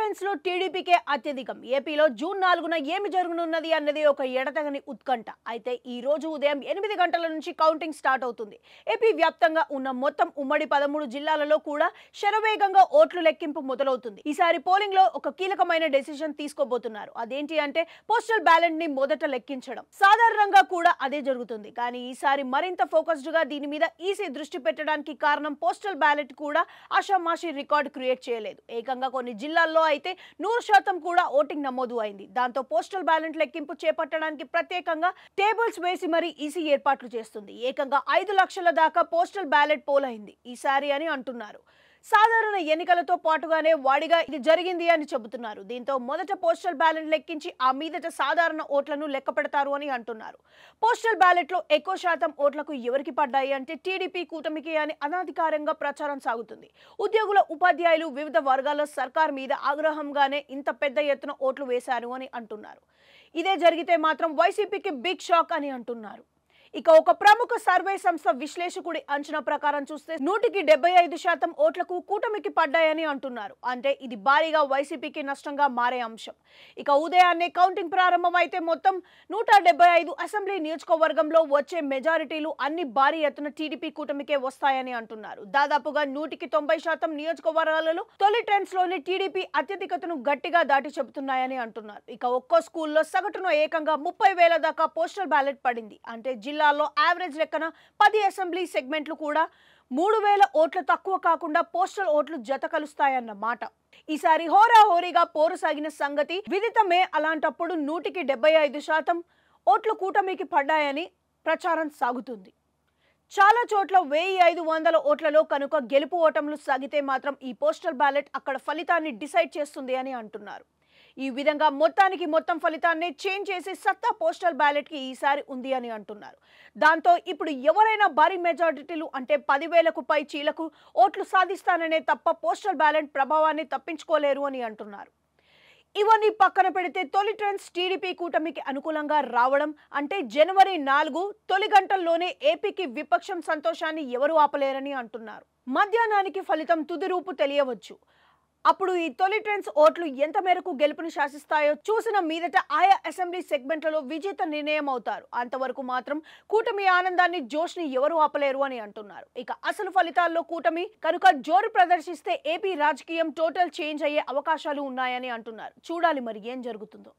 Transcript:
Trends లో టీడీపీకే అత్యధికం. ఏపీలో జూన్ 4న ఏమి జరగనున్నది అన్నది ఒక ఎడతెగని ఉత్కంఠ. అయితే ఈ రోజు ఉదయం 8 గంటల నుంచి కౌంటింగ్ స్టార్ట్ అవుతుంది. ఏపీ వ్యాప్తంగా ఉన్న మొత్తం ఉమ్మడి 13 జిల్లాలలో కూడా శరవేగంగా ఓట్లు లెక్కింపు మొదలవుతుంది. ఈసారి పోలింగ్ లో ఒక కీలకమైన డెసిషన్ తీసుకోబోతున్నారు. అదేంటి అంటే పోస్టల్ బ్యాలెట్ ని మొదట లెక్కించడం. సాధారణంగా కూడా అదే జరుగుతుంది. కానీ ఈసారి మరింత ఫోకస్డ్ గా దీని మీద ఈసీ దృష్టి పెట్టడానికి కారణం పోస్టల్ బ్యాలెట్ కూడా ఆషామాషి రికార్డ్ క్రియేట్ చేయలేదు. ఏకంగా కొన్ని జిల్లాల్లో అయితే 100% కూడా ఓటింగ్ నమోదు అయింది. దాంతో పోస్టల్ బ్యాలెట్ లెక్కింపు చేపట్టడానికి ప్రత్యేకంగా టేబుల్స్ వేసి మరీ ఈసీ ఏర్పాట్లు చేస్తుంది. ఏకంగా 5 లక్షల దాకా పోస్టల్ బ్యాలెట్ పోల్ అయింది ఈసారి అని అంటున్నారు. సాధారణ ఎన్నికలతో పాటుగానే వాడిగా ఇది జరిగింది అని చెబుతున్నారు. దీంతో మొదట పోస్టల్ బ్యాలెట్ లెక్కించి ఆ మీదట సాధారణ ఓట్లను లెక్క పెడతారు అని అంటున్నారు. పోస్టల్ బ్యాలెట్ లో ఎక్కువ శాతం ఓట్లకు ఎవరికి పడ్డాయి అంటే టీడీపీ కూటమికి అని అనధికారంగా ప్రచారం సాగుతుంది. ఉద్యోగుల, ఉపాధ్యాయులు, వివిధ వర్గాల సర్కార్ మీద ఆగ్రహంగానే ఇంత పెద్ద ఎత్తున ఓట్లు వేశారు అని అంటున్నారు. ఇదే జరిగితే మాత్రం వైసీపీకి బిగ్ షాక్ అని అంటున్నారు. ఇక ఒక ప్రముఖ సర్వే సంస్థ విశ్లేషకుడి అంచనా ప్రకారం చూస్తే 175% ఓట్లకు కూటమికి పడ్డాయని అంటున్నారు. అంటే ఇది భారీగా వైసీపీకి నష్టంగా మారే అంశం. ఇక ఉదయాన్నే కౌంటింగ్ ప్రారంభమైతే మొత్తం 175 అసెంబ్లీ నియోజకవర్గంలో వచ్చే మెజారిటీలు అన్ని భారీ ఎత్తున టీడీపీ కూటమికే వస్తాయని అంటున్నారు. దాదాపుగా 190% నియోజకవర్గాలలో తొలి ట్రెండ్స్ లోని టీడీపీ అత్యధికతను గట్టిగా దాటి చెబుతున్నాయని అంటున్నారు. ఇక ఒక్కో స్కూల్లో సగటున ఏకంగా 30,000 దాకా పోస్టల్ బ్యాలెట్ పడింది. అంటే జిల్లాలో యావరేజ్ లెక్కన 10 అసెంబ్లీ సెగ్మెంట్లు కూడా 3,000 ఓట్లు తక్కువ కాకుండా పోస్టల్ ఓట్లు జత కలుస్తాయన్నమాట. ఈసారి హోరాహోరీగా పోరు సాగిన సంగతి విదితమే. అలాంటప్పుడు 175% ఓట్లు కూటమికి పడ్డాయని ప్రచారం సాగుతుంది. చాలా చోట్ల 1,500 ఓట్లలో కనుక గెలుపు ఓటములు సాగితే మాత్రం ఈ పోస్టల్ బ్యాలెట్ అక్కడ ఫలితాన్ని డిసైడ్ చేస్తుంది అని అంటున్నారు. ఈ విధంగా మొత్తానికి మొత్తం ఫలితాన్ని చేంజ్ చేసే సత్తా పోస్టల్ బ్యాలెట్ కి ఈసారి ఉంది అని అంటున్నారు. దాంతో ఇప్పుడు ఎవరైనా భారీ మెజారిటీలు అంటే 10,000కు పై చీలకు ఓట్లు సాధిస్తాననే తప్ప పోస్టల్ బ్యాలెట్ ప్రభావాన్ని తప్పించుకోలేరు అని అంటున్నారు. ఇవన్నీ పక్కన పెడితే తొలి ట్రెండ్స్ టీడీపీ కూటమికి అనుకూలంగా రావడం అంటే జనవరి 4 తొలి గంటల్లోనే ఏపీకి విపక్షం సంతోషాన్ని ఎవరు ఆపలేరని అంటున్నారు. మధ్యాహ్నానికి ఫలితం తుది రూపు తెలియవచ్చు. అప్పుడు ఈ తొలి ట్రెండ్స్ ఓట్లు ఎంత మేరకు గెలుపుని శాసిస్తాయో చూసిన మీదట ఆయా అసెంబ్లీ సెగ్మెంట్లలో విజేత నిర్ణయం అవుతారు. అంతవరకు మాత్రం కూటమి ఆనందాన్ని, జోష్ని ఎవరు ఆపలేరు అని అంటున్నారు. ఇక అసలు ఫలితాల్లో కూటమి కనుక జోరు ప్రదర్శిస్తే ఏపీ రాజకీయం టోటల్ చేంజ్ అయ్యే అవకాశాలు ఉన్నాయని అంటున్నారు. చూడాలి మరి ఏం జరుగుతుందో.